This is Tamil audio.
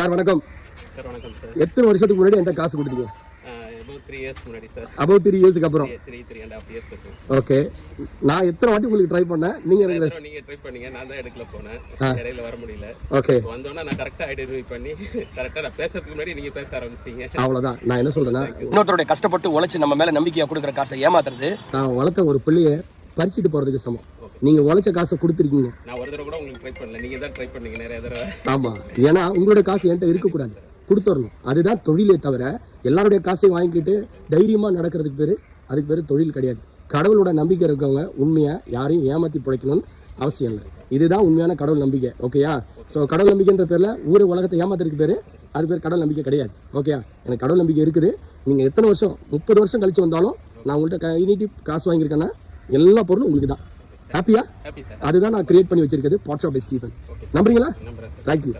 சார் வணக்கம். சார் வணக்கம் சார். எத்தனை வருஷத்துக்கு முன்னாடி என்கிட்ட காசு கொடுத்தீங்க? about 3 years முன்னாடி சார். about 3 இயர்ஸ்க்கு அப்புறம். 3.5 years இருக்கும். ஓகே. நான் எத்தனை வாட்டி உங்களுக்கு ட்ரை பண்ணேன், நீங்க ட்ரை பண்ணீங்க, நான் தான் எடுக்கல போனேன், இடையில வர முடியல. ஓகே. வந்தோன்னா நான் கரெக்டா ஐடென்டிஃபை பண்ணி கரெக்டா நான் பேசுறதுக்கு முன்னாடி நீங்க பேச ஆரம்பிச்சீங்க. அவ்வளவுதான். நான் என்ன சொல்றேன்னா, இன்னொருத்தருடைய கஷ்டப்பட்டு உழைச்சு நம்ம மேல நம்பிக்கையா கொடுக்குற காசை ஏமாத்துறது நான் வளர்த்த ஒரு பிள்ளைய பறிச்சுட்டு போறதுக்கு சமம். நீங்க உழைச்ச காசை கொடுத்துருக்கீங்க. நான் ஒரு தடவை கூட உங்களுக்கு ட்ரை பண்ணல, நீங்க தான் ட்ரை பண்ணீங்க நிறைய தடவை. ஆமா, ஏன்னா உங்களோட காசு என்கிட்ட இருக்கக்கூடாது, கொடுத்துடணும். அதுதான் தொழிலே தவிர எல்லாருடைய காசையும் வாங்கிக்கிட்டு தைரியமா நடக்கிறதுக்கு பேரு, அதுக்கு பேரு தொழில் கிடையாது. கடவுளோட நம்பிக்கை இருக்கவங்க உண்மையா யாரையும் ஏமாத்தி பிழைக்கணும்னு அவசியம் இல்லை. இதுதான் உண்மையான கடவுள் நம்பிக்கை. ஓகேயா? ஸோ கடவுள் நம்பிக்கைன்ற பேர்ல ஊர் உலகத்தை ஏமாத்துறதுக்கு பேரு, அது பேர் கடவுள் நம்பிக்கை கிடையாது. ஓகேயா? எனக்கு கடவுள் நம்பிக்கை இருக்குது. நீங்க எத்தனை வருஷம், 30 வருஷம் கழிச்சு வந்தாலும் நான் உங்கள்கிட்ட கை நீட்டி காசு வாங்கியிருக்கேன்னா எல்லா பொருளும் உங்களுக்கு தான். ஹாப்பியா? அதுதான் நான் கிரியேட் பண்ணி வச்சிருக்கிறது பாட்ஷாப் பை ஸ்டீஃபன். நம்புறீங்களா? நம்புறேன். தேங்க்யூ.